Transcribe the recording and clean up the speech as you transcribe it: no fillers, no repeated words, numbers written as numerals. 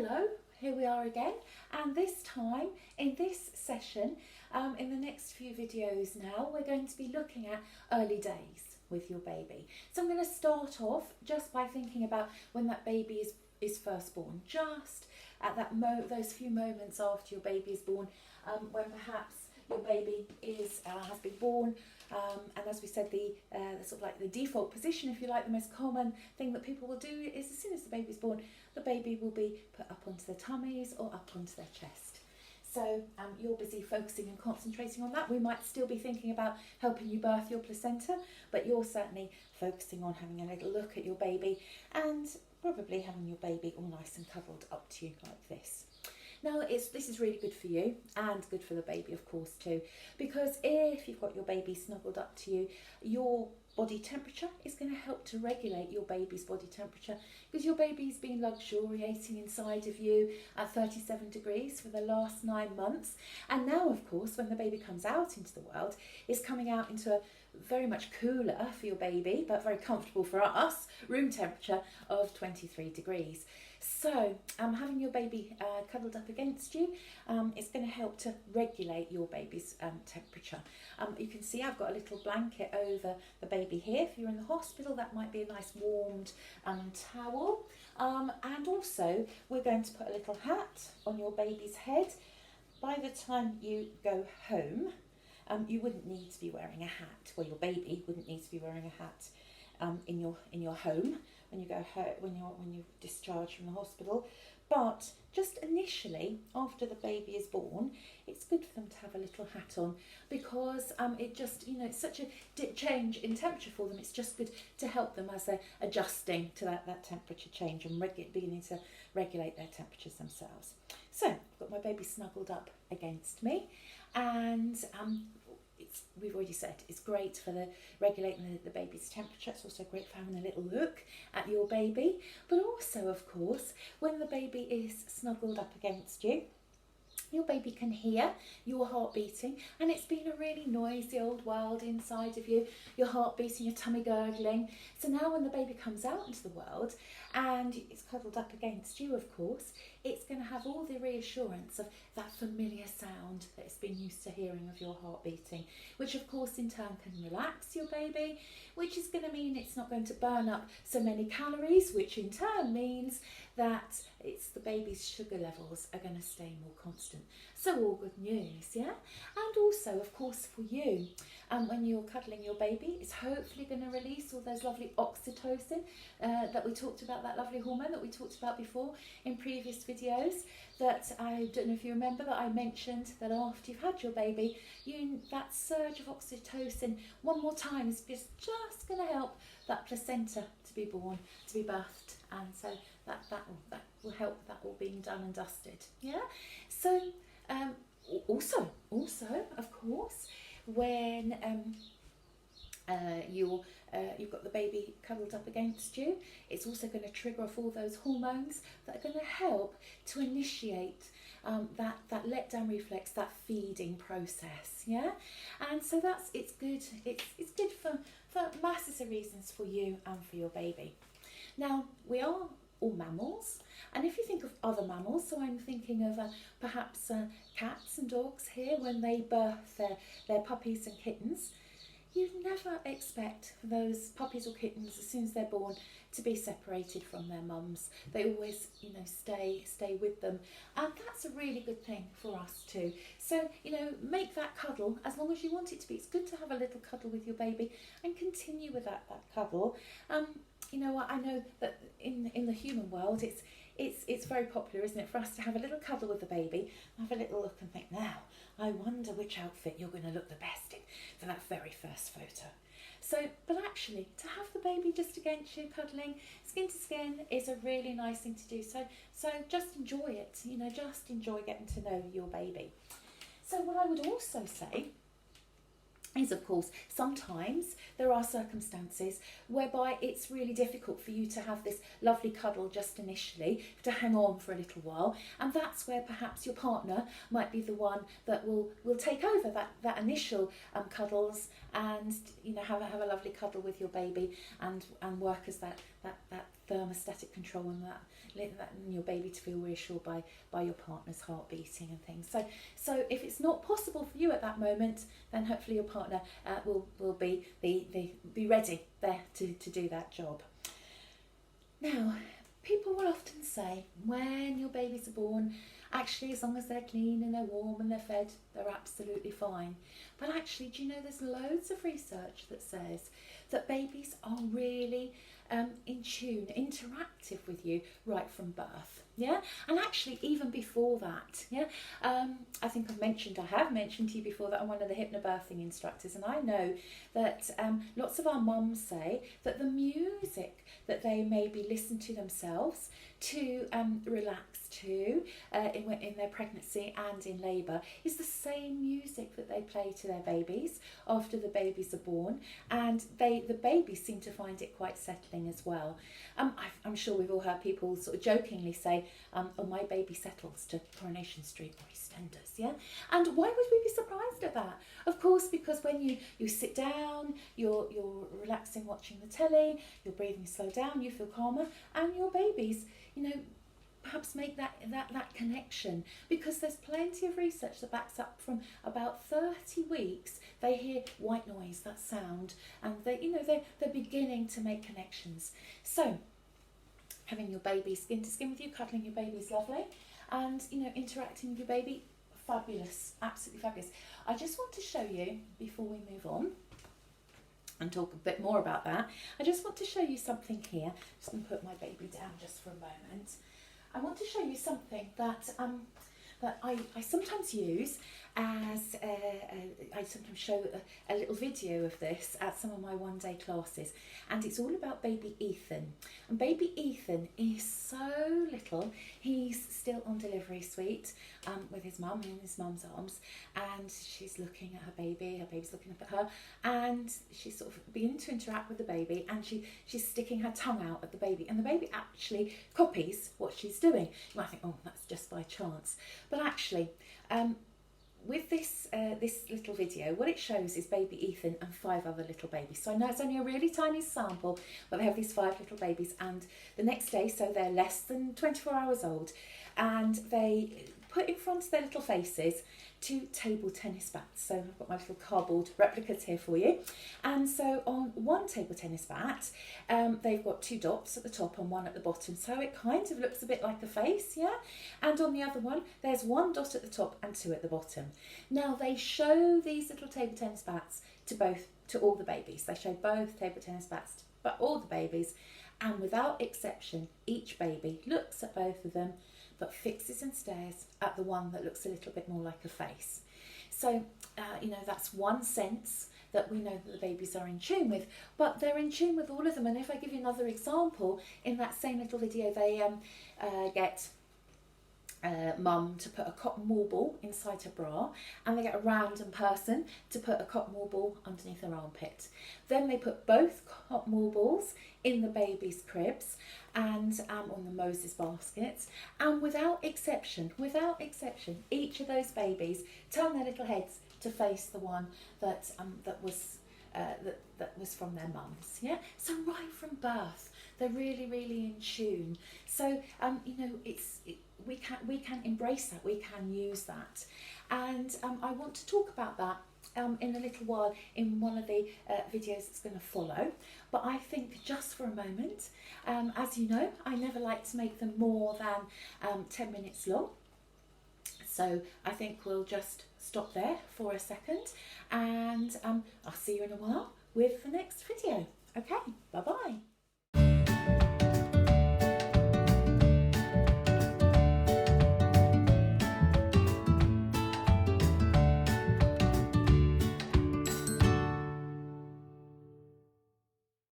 Hello, here we are again, and this time in this session, in the next few videos now, we're going to be looking at early days with your baby. So I'm going to start off just by thinking about when that baby is first born, just at those few moments after your baby is born, when perhaps your baby has been born, and as we said, the sort of like the default position, if you like, the most common thing that people will do is as soon as the baby's born, the baby will be put up onto their tummies or up onto their chest. So you're busy focusing and concentrating on that. We might still be thinking about helping you birth your placenta, but you're certainly focusing on having a little look at your baby and probably having your baby all nice and cuddled up to you like this. Now, this is really good for you and good for the baby, of course, too, because if you've got your baby snuggled up to you, your body temperature is going to help to regulate your baby's body temperature, because your baby's been luxuriating inside of you at 37 degrees for the last 9 months. And now, of course, when the baby comes out into the world, it's coming out into a very much cooler for your baby, but very comfortable for us, room temperature of 23 degrees. So having your baby cuddled up against you is going to help to regulate your baby's temperature. You can see I've got a little blanket over the baby here. If you're in the hospital, that might be a nice warmed towel. And also we're going to put a little hat on your baby's head. By the time you go home, you wouldn't need to be wearing a hat, well, your baby wouldn't need to be wearing a hat in your home when you go home, when you discharge from the hospital. But just initially, after the baby is born, it's good for them to have a little hat on, because it just, it's such a change in temperature for them. It's just good to help them as they're adjusting to that temperature change and beginning to regulate their temperatures themselves. So I've got my baby snuggled up against me, and we've already said it's great for regulating the baby's temperature. It's also great for having a little look at your baby, but also, of course, when the baby is snuggled up against you, your baby can hear your heart beating, and it's been a really noisy old world inside of you, your heart beating, your tummy gurgling. So now when the baby comes out into the world and it's cuddled up against you, of course, it's going to have all the reassurance of that familiar sound that it's been used to hearing of your heart beating, which of course in turn can relax your baby, which is going to mean it's not going to burn up so many calories, which in turn means that the baby's sugar levels are going to stay more constant. So all good news, yeah? And also, of course, for you, when you're cuddling your baby, it's hopefully going to release all those lovely oxytocin that we talked about, that lovely hormone that we talked about before in previous videos, that I don't know if you remember that I mentioned that after you've had your baby, that surge of oxytocin one more time is just going to help that placenta to be born, to be birthed, and so that will help that all being done and dusted. Yeah. So also of course, when you've got the baby cuddled up against you, it's also going to trigger off all those hormones that are going to help to initiate that letdown reflex, that feeding process. Yeah. And so it's good for masses of reasons for you and for your baby. Now, we are all mammals, and if you think of other mammals, so I'm thinking of perhaps cats and dogs here, when they birth their puppies and kittens, you'd never expect those puppies or kittens, as soon as they're born, to be separated from their mums. They always, stay with them, and that's a really good thing for us too. So, make that cuddle as long as you want it to be. It's good to have a little cuddle with your baby and continue with that cuddle. I know that in the human world, it's very popular, isn't it, for us to have a little cuddle with the baby, have a little look and think, now, I wonder which outfit you're going to look the best in for that very first photo. So, but actually, to have the baby just against you, cuddling, skin to skin, is a really nice thing to do. So just enjoy it, just enjoy getting to know your baby. So what I would also say is, of course, sometimes there are circumstances whereby it's really difficult for you to have this lovely cuddle just initially, to hang on for a little while, and that's where perhaps your partner might be the one that will take over that initial cuddles and have a lovely cuddle with your baby, and work as that thermostatic control, and that your baby to feel reassured by your partner's heart beating and things. So if it's not possible for you at that moment, then hopefully your partner will be ready there to do that job. Now, people will often say when your babies are born, actually, as long as they're clean and they're warm and they're fed, they're absolutely fine. But actually, do you know there's loads of research that says that babies are really in tune, interactive with you right from birth. Yeah, and actually even before that. Yeah, I think I have mentioned to you before that I'm one of the hypnobirthing instructors, and I know that lots of our mums say that the music that they maybe listen to themselves to relax to in their pregnancy and in labour is the same music that they play to their babies after the babies are born, and the babies seem to find it quite settling as well. I'm sure we've all heard people sort of jokingly say, oh, my baby settles to Coronation Street or EastEnders, yeah? And why would we be surprised at that? Of course, because when you sit down, you're relaxing watching the telly, your breathing slow down, you feel calmer, and your babies, perhaps make that connection, because there's plenty of research that backs up from about 30 weeks they hear white noise, that sound, and they're beginning to make connections. So having your baby skin to skin with you, cuddling your baby is lovely, and interacting with your baby, fabulous, absolutely fabulous. I just want to show you before we move on and talk a bit more about that. I just want to show you something here. I'm just going to put my baby down just for a moment. I want to show you something that I sometimes use as I sometimes show a little video of this at some of my one-day classes, and it's all about baby Ethan. And baby Ethan is so little. He's still on delivery suite with his mum in his mum's arms, and she's looking at her baby's looking up at her, and she's sort of beginning to interact with the baby, and she's sticking her tongue out at the baby, and the baby actually copies what she's doing. You might think, oh, that's just by chance, but actually with this little video, what it shows is baby Ethan and 5 other little babies. So I know it's only a really tiny sample, but they have these 5 little babies, and the next day, so they're less than 24 hours old, and they put in front of their little faces 2 table tennis bats. So I've got my little cardboard replicas here for you. And so on one table tennis bat, they've got 2 dots at the top and 1 at the bottom. So it kind of looks a bit like a face, yeah? And on the other one, there's 1 dot at the top and 2 at the bottom. Now they show these little table tennis bats to all the babies. They show both table tennis bats to all the babies. And without exception, each baby looks at both of them, but fixes and stares at the one that looks a little bit more like a face. So, that's one sense that we know that the babies are in tune with, but they're in tune with all of them. And if I give you another example, in that same little video, they get mum to put a cotton wool ball inside her bra, and they get a random person to put a cotton wool ball underneath her armpit. Then they put both cotton wool balls in the baby's cribs and on the Moses baskets, and without exception, each of those babies turn their little heads to face the one that was from their mums. Yeah, so right from birth, they're really, really in tune. So we can embrace that, we can use that, and I want to talk about that in a little while in one of the videos that's going to follow. But I think just for a moment, as you know, I never like to make them more than 10 minutes long. So I think we'll just stop there for a second, and I'll see you in a while with the next video. Okay, bye-bye.